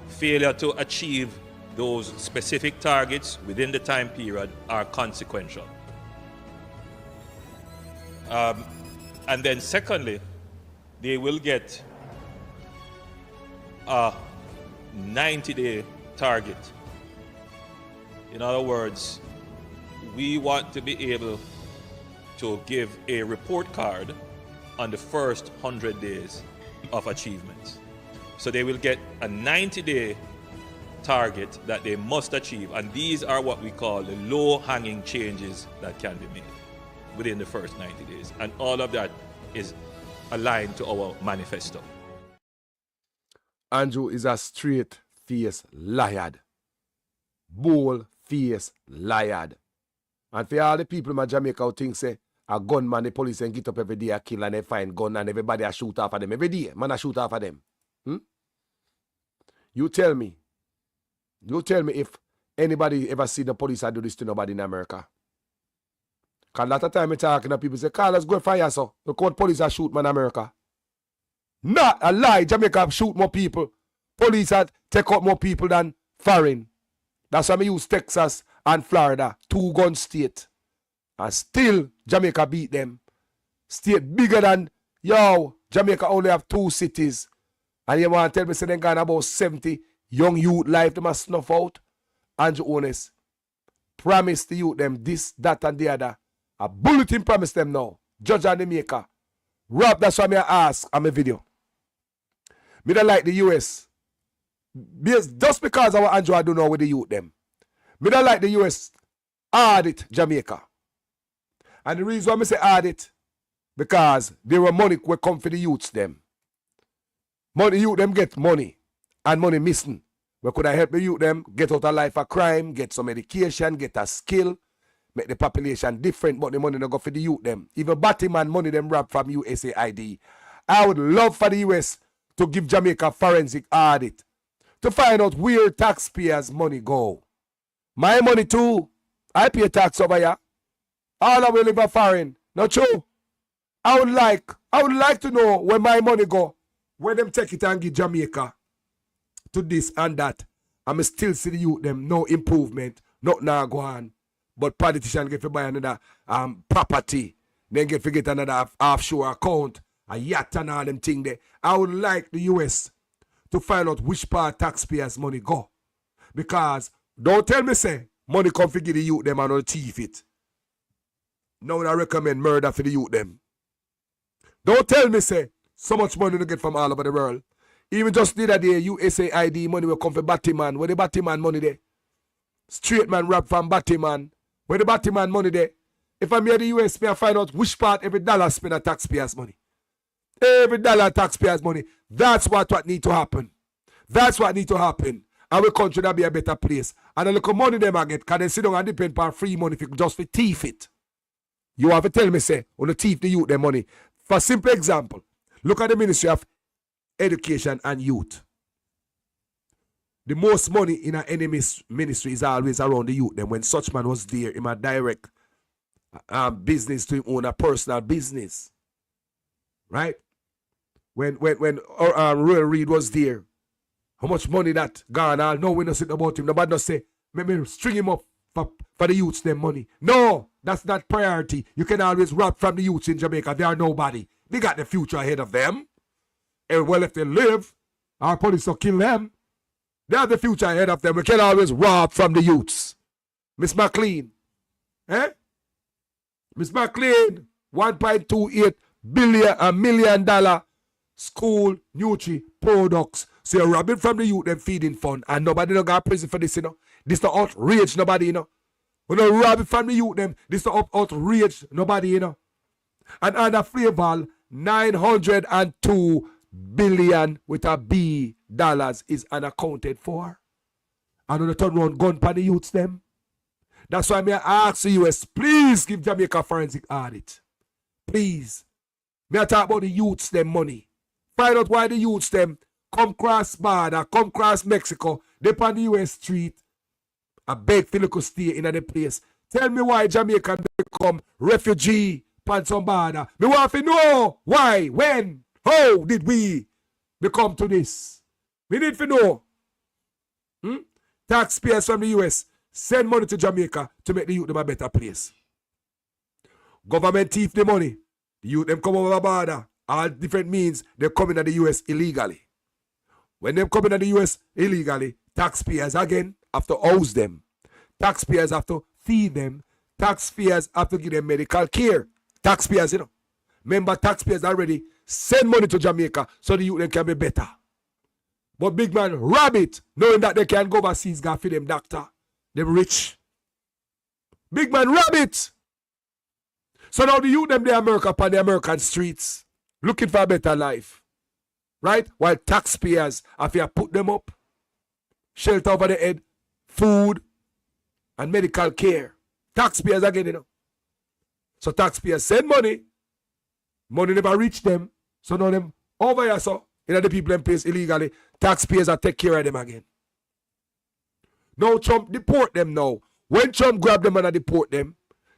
Failure to achieve those specific targets within the time period are consequential. And then secondly, they will get a 90-day target. In other words, we want to be able to give a report card on the first 100 days of achievements. So they will get a 90-day target that they must achieve, and these are what we call the low-hanging changes that can be made within the first 90 days. And all of that is aligned to our manifesto. Andrew is a straight-faced liar. Bold-faced liar. And for all the people in Jamaica who think say a gunman, the police and get up every day, a kill and they find gun and everybody a shoot off of them. Every day, man a shoot off of them. You tell me if anybody ever seen the police do this to nobody in America. Because a lot of time I talking to people say, Carl, let's go fire so. Look what police are shoot man in America. Not a lie. Jamaica shoot more people. Police had take out more people than foreign. That's why I use Texas and Florida, 2-gun state. And still Jamaica beat them. State bigger than, Jamaica only have 2 cities. And you want to tell me, say they got about 70 young youth life they must snuff out? Andrew Honest promise the youth them this, that, and the other. A bulletin promise them now. Judge and the maker. Rob, that's why I ask on my video. Me don't like the US. Just because our Andrew I don't know with the youth them. Me don't like the US audit Jamaica. And the reason why I say audit, because there were money will come for the youths them. Money youth them get money and money missing. We could have helped the youth them get out of life of crime, get some education, get a skill, make the population different, but the money not go for the youth them. Even Batman money them robbed from USAID. I would love for the US to give Jamaica forensic audit to find out where taxpayers' money go. My money too. I pay tax over here. All of we live in foreign. Not true. I would like to know where my money go. Where them take it and give Jamaica to this and that. I'm still see the youth them no improvement, not now go on. But politicians get to buy another property. Then get to get another offshore account, a yacht and all them thing there. I would like the US to find out which part taxpayers' money go. Because don't tell me say money come to give the youth them and not thief it. Now I recommend murder for the youth them. Don't tell me say so much money to get from all over the world. Even just the other day, USAID money will come for Batman. Where the Batman money there? Straight man rap from Batman. Where the Batman money there? If I'm here in the US, I find out which part every dollar spend on taxpayers' money. Every dollar taxpayers' money. That's what need to happen. That's what need to happen. Our country that be a better place. And a little money them I get, can they sit down and depend on free money if you just for thief it. You have to tell me, say, on the thief the youth their money. For simple example, look at the Ministry of Education and Youth. The most money in an enemy's ministry is always around the youth. Then when such man was there, in a direct business to him own a personal business. Right? When Royal Reid was there, how much money that gone? All know we don't sit about him. Nobody don't say, maybe string him up for the youths them money. No, that's not priority. You can always rob from the youths in Jamaica. They are nobody. They got the future ahead of them. And well, if they live, our police will kill them. They have the future ahead of them. We can always rob from the youths. Miss McLean. Miss McLean, $1.28 million school Nutri products. So you're robbing from the youth, them feeding fund. And nobody don't got prison for this, you know. This the outrage, nobody, you know. When you robbing from the youth, them, this the outrage, nobody, you know. And under flavor, $902 billion with a B dollars is unaccounted for. And on the turn around gun for the youths them. That's why I ask the US, please give Jamaica forensic audit. Please. Me I talk about the youths them money. Find out why the youths them come cross border, come cross Mexico, they on the US street. I beg for to stay in the place. Tell me why Jamaica become refugee on some border. Me want to know why, when, how did we become to this? We need to know. Taxpayers from the US send money to Jamaica to make the youth them a better place. Government thief the money. The youth them come over the border. All different means they come in the US illegally. When they come in the US illegally, taxpayers again have to house them. Taxpayers have to feed them. Taxpayers have to give them medical care. Taxpayers, you know. Remember, taxpayers already send money to Jamaica so the youth them can be better. But big man rob it, knowing that they can go overseas, go for them doctor. Them rich. Big man rob it. So now the youth them the America upon the American streets, looking for a better life. Right? While taxpayers have to put them up, shelter over the head, food, and medical care. Taxpayers again, you know. So taxpayers send money. Money never reach them. So now them over here, so the people in place illegally, taxpayers are take care of them again. Now Trump deport them now. When Trump grab them and deport them,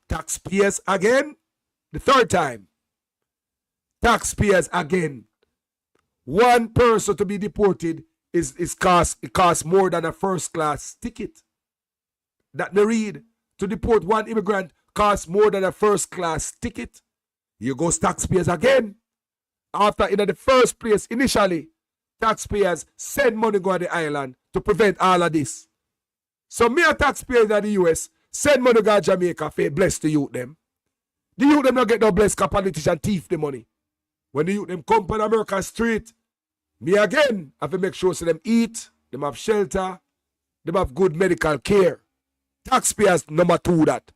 taxpayers again, the third time. Taxpayers again. One person to be deported it costs more than a first class ticket. That they read. To deport one immigrant costs more than a first class ticket. You go taxpayers again. After in the first place, initially, taxpayers send money go to the island to prevent all of this. So me a taxpayers in the US send money go to Jamaica for bless the youth them. The youth them not get no bless because politician thief the money. When the youth them come on American street, me again have to make sure so them eat, them have shelter, them have good medical care. Taxpayers number 2 that.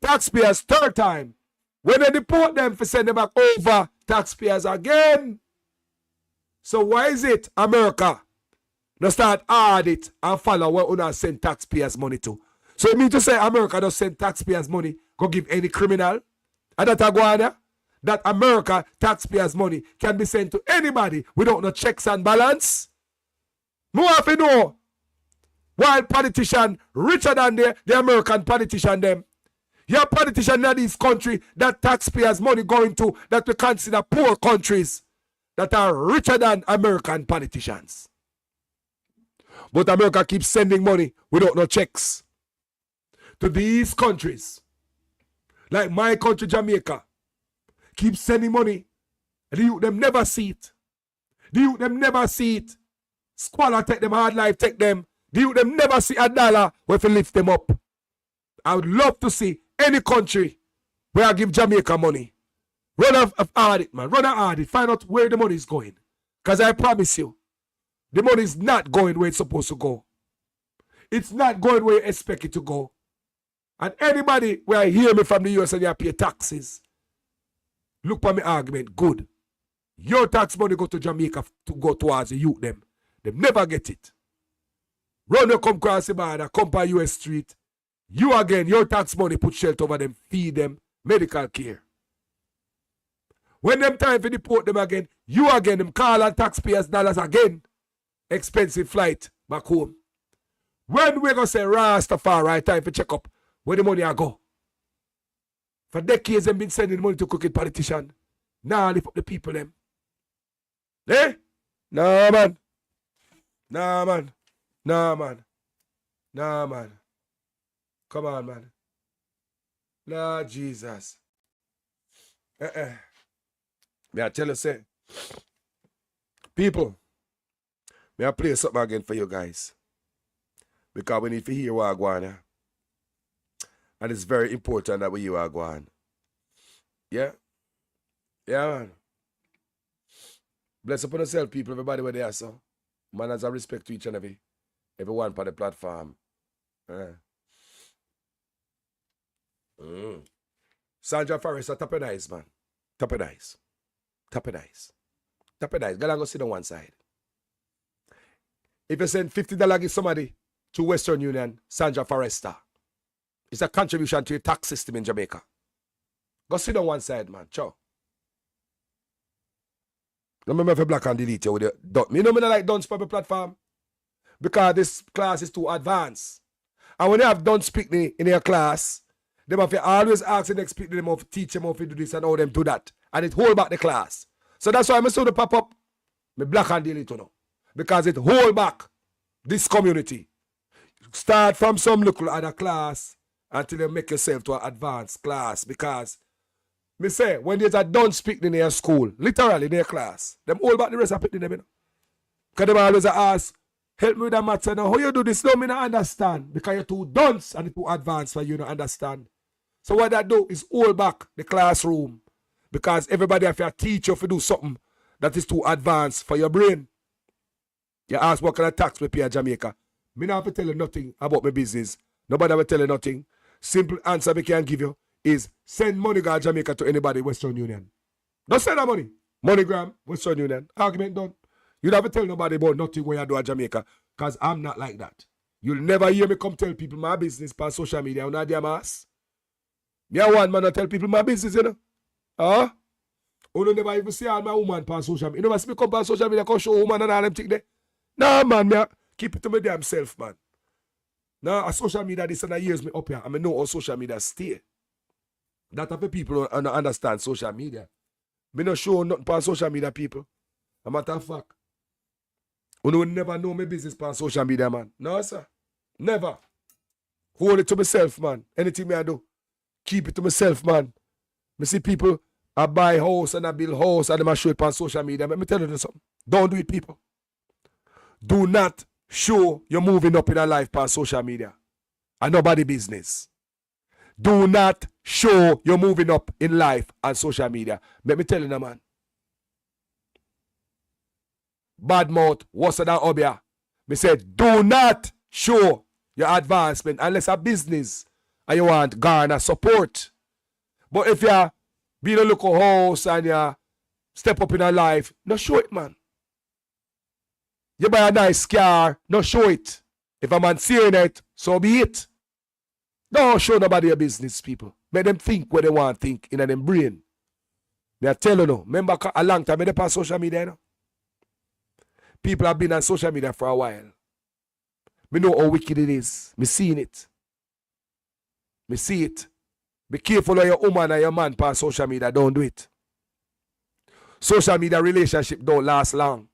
Taxpayers third time. When they deport them for send them back over, taxpayers again. So why is it America now start audit and follow where una send taxpayers money to? So it means to say America don't send taxpayers money go give any criminal? And that aguana? That America taxpayers money can be sent to anybody without no checks and balance? No have to know. While politician richer than the American politician them. Your politician in this country that taxpayers money going to that we consider poor countries that are richer than American politicians. But America keeps sending money without no checks to these countries. Like my country, Jamaica, keeps sending money and the youth them never see it. The youth them never see it. Squalor take them, hard life take them. The youth them never see a dollar where to lift them up. I would love to see any country where I give Jamaica money. Run an audit, man. Run an audit. Find out where the money is going. Because I promise you, the money is not going where it's supposed to go. It's not going where you expect it to go. And anybody where I hear me from the US and you pay taxes, look for my argument. Good. Your tax money go to Jamaica to go towards the youth them. They never get it. Run you come across the border, come by US street. You again, your tax money put shelter over them, feed them, medical care. When them time for deport them again, you again, them call on taxpayers dollars again. Expensive flight back home. When we gonna say Rastafari, time for check up where the money I go? For decades them been sending money to crooked politician. Now lift up the people them. Eh? Nah man. Nah man. Nah man. Nah man. Come on, man. Lord Jesus. May I tell you, say, people, may I play something again for you guys. Because we need to hear what I go on. And it's very important that we hear what I go on. Yeah? Yeah, man. Bless upon yourself, people, everybody where they are, so. Man has a respect to each and everyone on the platform. Sandra Forrest, top of nice, man. Top of nice. Top of nice. Top of nice. Go and go sit on one side. If you send $50 give somebody to Western Union, Sandra Forrester, it's a contribution to your tax system in Jamaica. Go sit on one side, man. Ciao. Remember if you black and delete you with your dot. Me know me not like Dunce Public platform. Because this class is too advanced. And when you have Dunce Picnic in your class, they have to always ask the next people them how to teach them how to do this and how them do that. And it hold back the class. So that's why I saw the pop up. Me black and delete you now. Because it hold back this community. Start from some local other class until you make yourself to an advanced class. Because me say, when there's a Dunce Picnic in their school, literally in their class, them hold back the rest of it in them. Because them always ask, help me with that matter now. How you do this? No, me not understand. Because you're too dunce and too advanced for you to understand. So what that do is hold back the classroom. Because everybody have to teach you to do something that is too advanced for your brain. You ask what kind of tax we pay in Jamaica. Me not have to tell you nothing about my business. Nobody will tell you nothing. Simple answer we can give you is send money to Jamaica to anybody Western Union. Don't send that money. MoneyGram, Western Union. Argument done. You don't have to tell nobody about nothing when you do at Jamaica. Because I'm not like that. You'll never hear me come tell people my business on social media. I'm not their ass. Me a one man to tell people my business, you know. Huh? You never even see all my woman on social media. You never see me come on social media come show woman and all them things there. Nah, man, me keep it to my damn self, man. Now, a social media, this and that years me up here. I know how social media stay. That type of people don't understand social media. Me not show nothing on social media, people. A matter of fact. You will never know my business on social media, man. No, sir. Never. Hold it to myself, man. Anything me I do, keep it to myself, man. Me see people, I buy house and I build house and I show it on social media. Let me tell you something. Don't do it, people. Do not show you're moving up in a life on social media. And nobody business. Do not show you're moving up in life on social media. Let me tell you, now, man. Bad mouth, worse than Obia. Me said, do not show your advancement unless a business and you want garner support. But if you build a local house and you step up in a life, no show it, man. You buy a nice car, no show it. If a man seeing it, so be it. Don't show nobody your business, people. Make them think what they want to think in them brain. Me I tell you no. Remember a long time, I on social media, you know? People have been on social media for a while. Me know how wicked it is. Me seeing it. Me see it. Be careful of your woman and your man on social media. Don't do it. Social media relationship don't last long.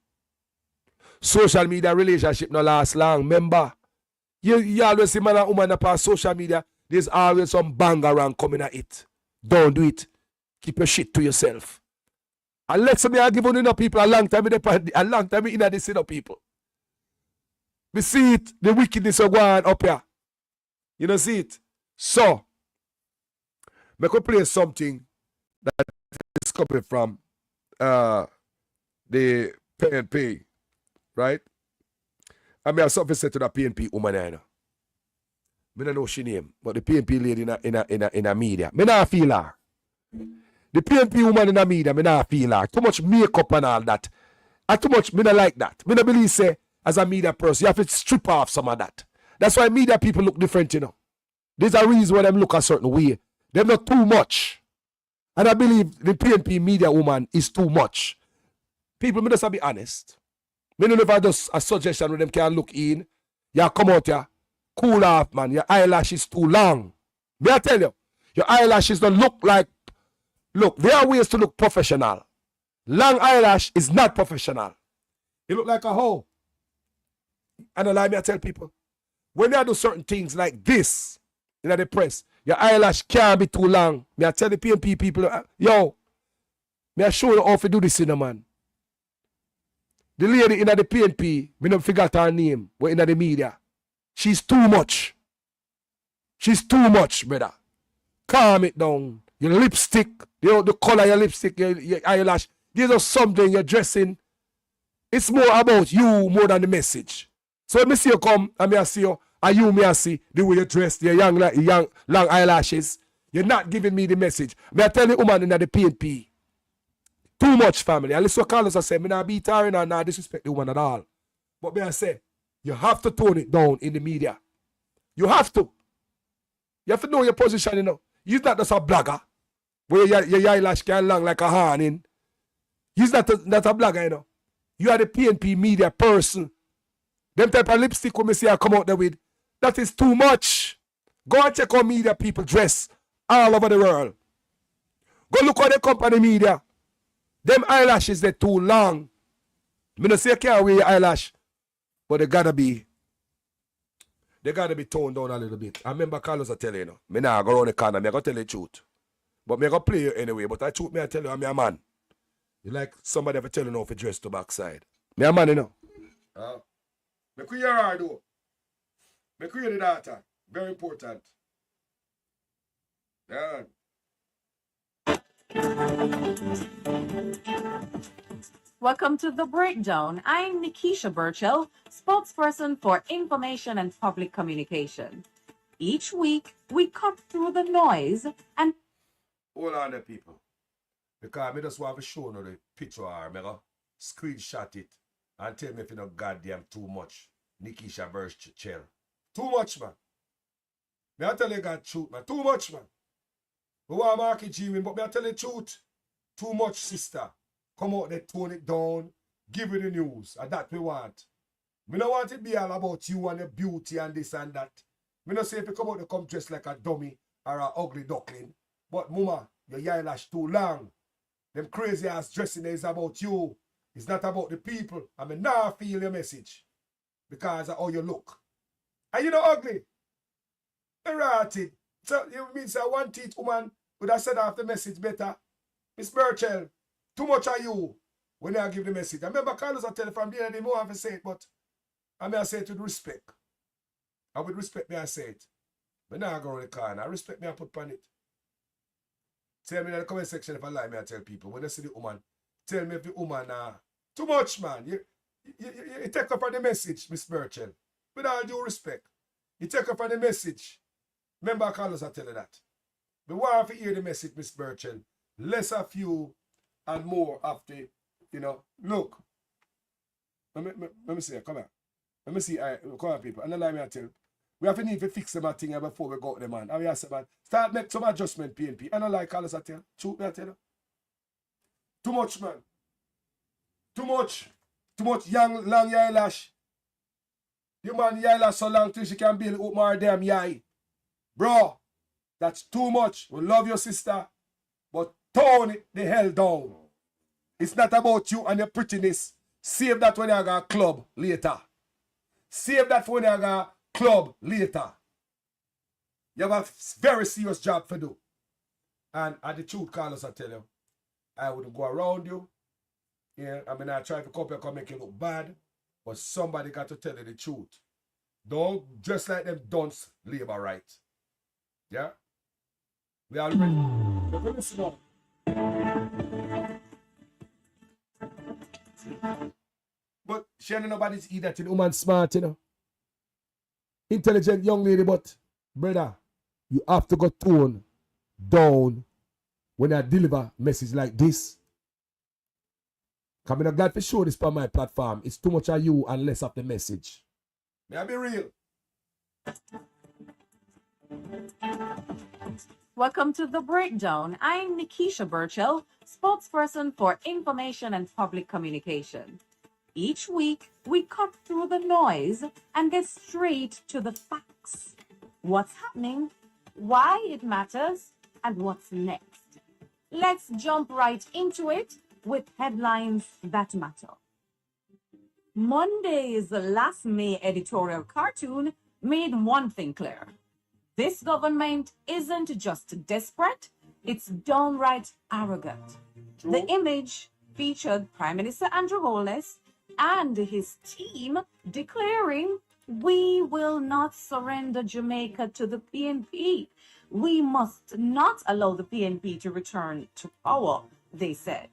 Social media relationship don't last long. Remember, you always see man and woman on social media. There's always some bang around coming at it. Don't do it. Keep your shit to yourself. Unless me I give on enough people a long time in this people. We see it, the wickedness of going up here. You don't see it. So, I could play something that is coming from the PNP, right? I mean, I have something said to the PNP woman, I know. I don't know she name, but the PNP lady in a media. I don't feel her. The PNP woman in the media, I don't feel her. Too much makeup and all that. And too much, I don't like that. I don't believe, say, as a media person, you have to strip off some of that. That's why media people look different, you know. There's a reason why them look a certain way. They're not too much. And I believe the PNP media woman is too much. People, me just be honest. Me don't know if I just a suggestion where them can look in. You come out here, cool off, man. Your eyelashes too long. May I tell you, your eyelashes don't look like. Look, there are ways to look professional. Long eyelash is not professional. You look like a hoe. And allow me to tell people, when they do certain things like this in the press, your eyelash can't be too long. Me I tell the PNP people, yo, me I show you how to do this, you know, man. The lady in the PNP, me don't forget her name, but in the media, she's too much. She's too much, brother. Calm it down. Your lipstick, the color of your lipstick, your eyelash, these are something you're dressing. It's more about you more than the message. So when I see you come and I see you, and you me I see the way you dress, your young long eyelashes, you're not giving me the message. May I tell the woman in the PNP, too much family. And listen to Carlos I say, me not beat her and not disrespect the woman at all. But may I say, you have to tone it down in the media. You have to. You have to know your position, you know. You're not just a blogger where your eyelash can long like a horn in. He's not a blogger, you know. You are the PNP media person. Them type of lipstick when me see I come out there with, that is too much. Go and check how media people dress all over the world. Go look how they company media. Them eyelashes, they're too long. Me not say you can't wear your eyelash, but they gotta be toned down a little bit. I remember Carlos I tell you, you know, me nah go around the corner, me I go tell you the truth. But me I go play you anyway, but I truth me I tell you, I'm a man. You like somebody ever tell you now if you dress to backside. Me a man, you know. Me create her though. Me create the data. Very important. Yeah. Welcome to The Breakdown. I'm Nikisha Burchell, spokesperson for Information and Public Communication. Each week, we cut through the noise and... Hold on there, people. Because I just want to show you the picture or I screenshot it and tell me if you know goddamn too much. Nikisha Burchell. Too much, man. Me I tell you God truth, man. Too much, man. We want to mark it, G-Win, but me I tell you the truth. Too much, sister. Come out there, tone it down, give you the news, and that we want. We don't want it to be all about you and your beauty and this and that. We don't say if you come out to come dressed like a dummy or an ugly duckling, but mama, your eyelash too long. Them crazy ass dressing is about you. It's not about the people. I mean, now I feel your message because of how you look. And you know ugly. Errated. So you mean say one teeth woman would have said off the message better. Miss Burchell. Too much of you when I give the message. I remember Carlos I tell you from the end, more have to say it, but I may say it with respect. And with respect, may I say it. But now I go around the corner. I respect me, I put on it. Tell me in the comment section if I lie, me I tell people. When I see the woman, tell me if the woman, too much, man. You take up on the message, Miss Burchell. With all due respect. You take up on the message. Remember Carlos I tell you that. But why have you hear the message, Miss Burchell? Less of you and more after, you know, look. Let me see, come here. Let me see, come on, people. And then let me tell you, we have to need to fix them thing before we go out there, man. And we have to, man, start make some adjustment, PNP. I don't like all this, I tell you. Truth, me I tell you. Too much, man. Too much. Too much young, long eyelash. You man, eyelash so long till she can build up more damn eye. Bro, that's too much. We love your sister, but tone it the hell down. It's not about you and your prettiness. Save that when you got a club later. Save that for when you got a club later. You have a very serious job to do. And the truth, Carlos, I tell you, I wouldn't go around you. Yeah, I mean, I try to copy and make you look bad, but somebody got to tell you the truth. Don't just like them dunce labor right. Yeah? We already. Listen up. But she ain't nobody's eat that, you know, woman smart, you know. Intelligent young lady, but brother, you have to go tone down when I deliver message like this. Because I'm glad to show this on my platform. It's too much of you and less of the message. May I be real? Welcome to The Breakdown. I'm Nikisha Burchell, spokesperson for Information and Public Communication. Each week, we cut through the noise and get straight to the facts. What's happening, why it matters, and what's next. Let's jump right into it with headlines that matter. Monday's last May editorial cartoon made one thing clear. This government isn't just desperate, it's downright arrogant. True. The image featured Prime Minister Andrew Holness and his team declaring, "We will not surrender Jamaica to the PNP. We must not allow the PNP to return to power," they said.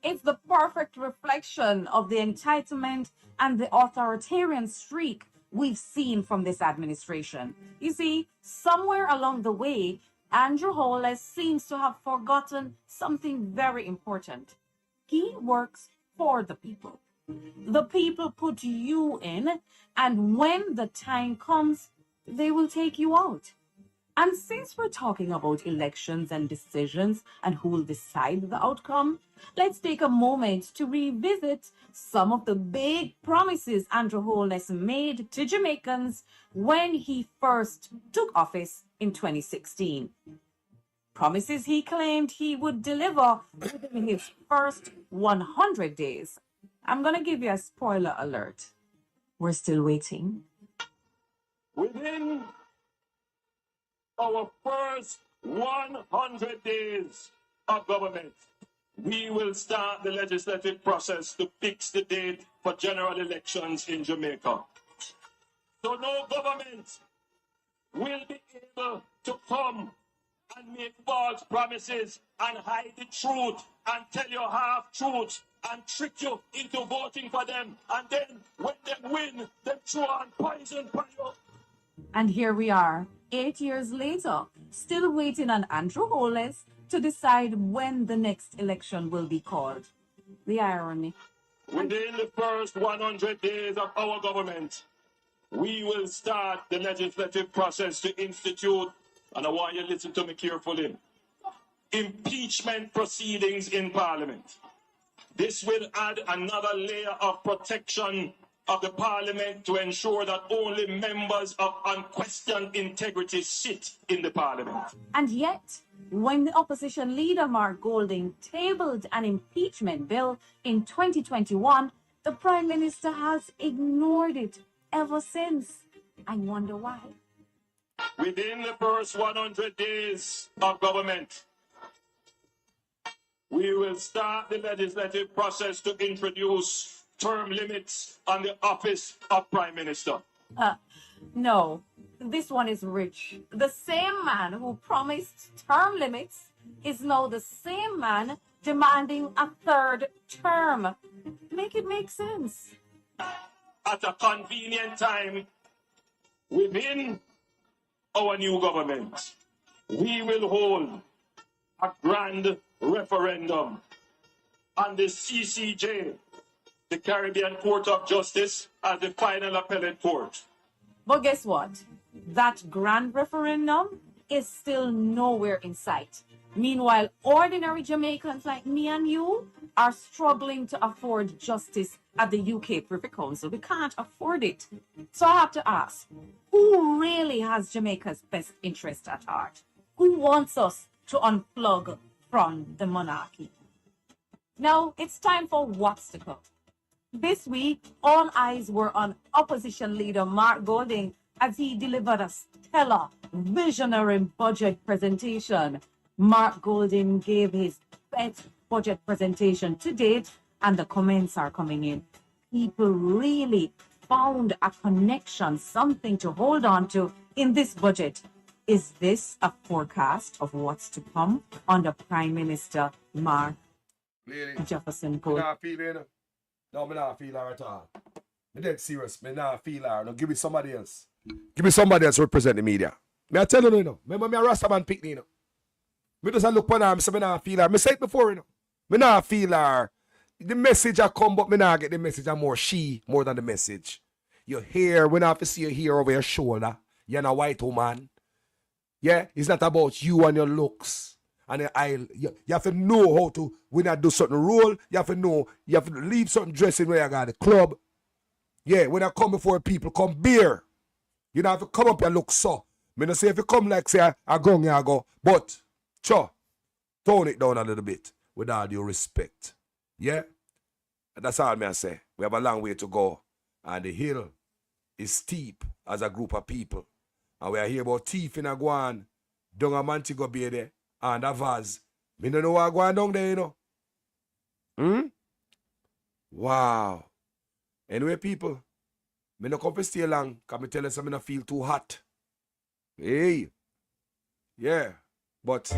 It's the perfect reflection of the entitlement and the authoritarian streak we've seen from this administration. You see, somewhere along the way, Andrew Holness seems to have forgotten something very important. He works for the people. The people put you in, and when the time comes, they will take you out. And since we're talking about elections and decisions and who will decide the outcome, let's take a moment to revisit some of the big promises Andrew Holness made to Jamaicans when he first took office in 2016. Promises he claimed he would deliver within his first 100 days. I'm going to give you a spoiler alert. We're still waiting. Within our first 100 days of government, we will start the legislative process to fix the date for general elections in Jamaica. So no government will be able to come and make false promises and hide the truth and tell you half truths and trick you into voting for them. And then when they win, they throw on poison for you. And here we are, 8 years later, still waiting on Andrew Holness to decide when the next election will be called. The irony. Within the first 100 days of our government, we will start the legislative process to institute, and I want you to listen to me carefully, impeachment proceedings in Parliament. This will add another layer of protection of the Parliament to ensure that only members of unquestioned integrity sit in the Parliament. And yet, when the opposition leader Mark Golding tabled an impeachment bill in 2021, the Prime Minister has ignored it ever since. I wonder why. Within the first 100 days of government, we will start the legislative process to introduce term limits on the office of Prime Minister. No, this one is rich. The same man who promised term limits is now the same man demanding a third term. Make it make sense. At a convenient time within our new government, we will hold a grand referendum on the CCJ, the Caribbean Court of Justice, as the final appellate court. But guess what? That grand referendum is still nowhere in sight. Meanwhile, ordinary Jamaicans like me and you are struggling to afford justice at the UK Privy Council. We can't afford it. So I have to ask, who really has Jamaica's best interest at heart? Who wants us to unplug from the monarchy? Now it's time for what's to come. This week, all eyes were on opposition leader Mark Golding as he delivered a stellar, visionary budget presentation. Mark Golding gave his best budget presentation to date, and the comments are coming in. People really found a connection, something to hold on to in this budget. Is this a forecast of what's to come under Prime Minister Mark Jefferson Golding? No, me not feel her at all. Me dead serious. Me not feel her. No, give me somebody else. Give me somebody else to represent the media. Me I tell you, you know. Remember me a Rastaman pick, you know. Me just a look on her, me say me not feel her. Me say it before, you know. Me not feel her. The message I come, but me not get the message. I'm more she, more than the message. Your hair, we not have to see your hair over your shoulder. You're a white woman. Yeah, it's not about you and your looks. And you have to know how to, when I do certain role, you have to know, you have to leave certain dressing where you got the club. Yeah, when I come before people, come beer. You don't have to come up and look so. Me not say if you come like say, I go. But, sure, tone it down a little bit with all due respect. Yeah? And that's all me I say. We have a long way to go. And the hill is steep as a group of people. And we are here about thief in a guan, down a Montego Bay there. And a vase. Me don't know what going down there, you know. Wow. Anyway, people, me no come to stay long, because me tell you something I feel too hot. Hey. Yeah. But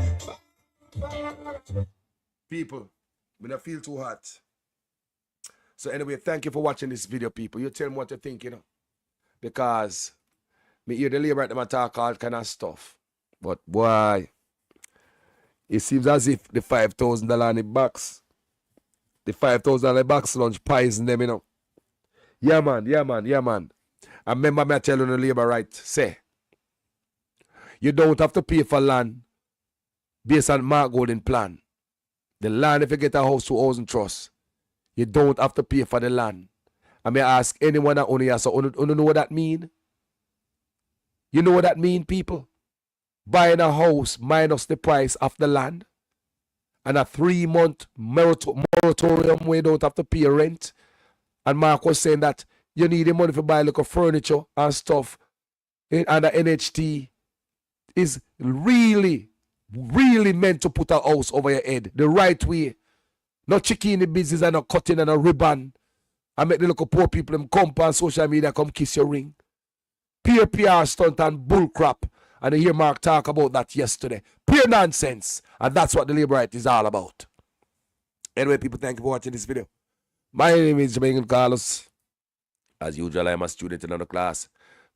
people, me no feel too hot. So anyway, thank you for watching this video, people. You tell me what you think, you know. Because me hear the labor at them talk all kind of stuff. But boy, it seems as if the $5,000 in the box, the $5,000 box lunch poison them, you know. Yeah, man. And remember me I tell you the labor right, say, you don't have to pay for land based on Mark Golding plan. The land, if you get a house to housing trust, you don't have to pay for the land. I may ask anyone that only has, so you know what that mean? You know what that mean, people? Buying a house minus the price of the land, and a 3-month moratorium where you don't have to pay rent. And Mark was saying that you need the money for buy little furniture and stuff. And the NHT is really meant to put a house over your head the right way. Not chicken in the business and not cutting and a ribbon. And make the little poor people them come on social media come kiss your ring. PR stunt and bull crap. And I hear Mark talk about that yesterday. Pure nonsense. And that's what the labor right is all about. Anyway, people, thank you for watching this video. My name is Jamaican Carlos. As usual, I am a student in another class.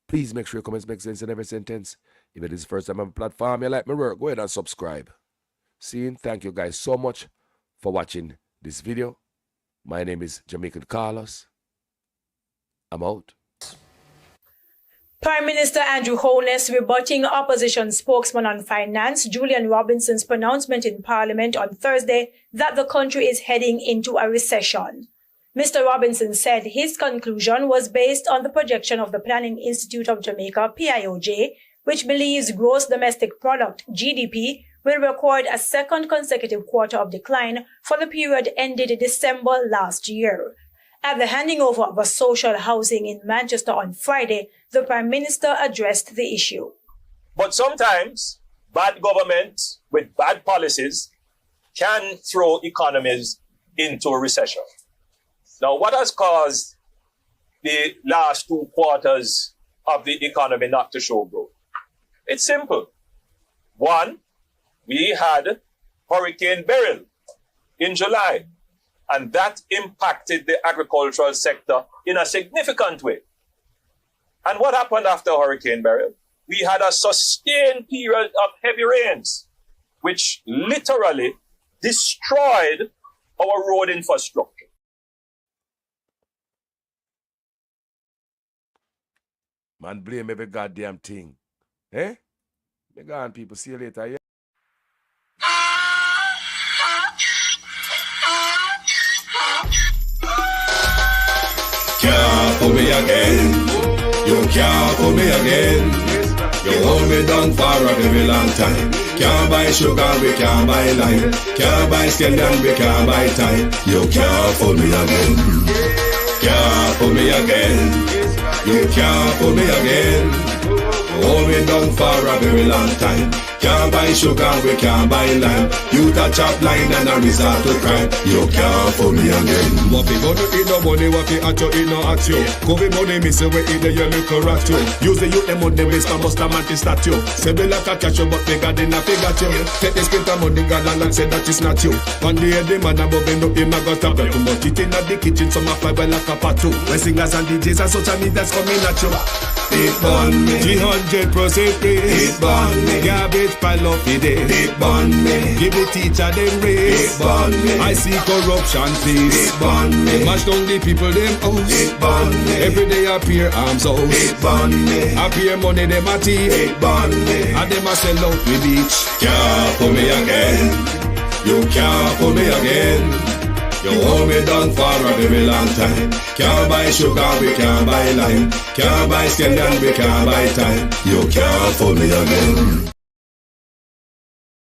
Please make sure your comments make sense in every sentence. If it is the first time on the platform, you like my work, go ahead and subscribe. See, thank you guys so much for watching this video. My name is Jamaican Carlos. I'm out. Prime Minister Andrew Holness rebutting opposition spokesman on finance Julian Robinson's pronouncement in Parliament on Thursday that the country is heading into a recession. Mr. Robinson said his conclusion was based on the projection of the Planning Institute of Jamaica, PIOJ, which believes gross domestic product, GDP, will record a second consecutive quarter of decline for the period ended December last year. At the handing over of a social housing in Manchester on Friday, the Prime Minister addressed the issue. But sometimes bad government with bad policies can throw economies into a recession. Now, what has caused the last 2 quarters of the economy not to show growth? It's simple. One, we had Hurricane Beryl in July, and that impacted the agricultural sector in a significant way. And what happened after Hurricane Beryl? We had a sustained period of heavy rains, which literally destroyed our road infrastructure. Man, blame every goddamn thing. Eh? Me gone, people. See you later, yeah? Can't pull me again. You can't pull me again. You hold me down for a very long time. Can't buy sugar, we can't buy lime. Can't buy scallion, we can't buy time. You can't pull me again. Can't pull me again. You can't pull me again. Hold me down for a very long time. Can't buy sugar, we can't buy lime. You touch up line and a resort to crime. You can't pull me again. What we gonna eat no money, what we at you, eat no at you. COVID money, me say we eat the yellow correct you. Use the youth, the money, waste and bust a man to statue. Say we like a catch you, but bigger than a figure you. Take the spit of money, girl, and say that it's not you. One day the man above end up him, I got a black. But it in the kitchen, some of my well like a part two. When singers and DJs and social media's coming at you. It burn me. 300% raise. It burn me. Garbage pile up the day. It burn me. Give the teacher them raise. It burn me. I see corruption please. It burn me. Mash down the people them house. It burn me. Every day appear arms out. It burn me. Appear money them a thief. It burn me. And them a sell out with beach. Can't pull me again. You can't pull me again. You hold me down for a very long time. Can't buy sugar, we can't buy lime. Can't buy scallion, we can't buy time. You can't pull me again.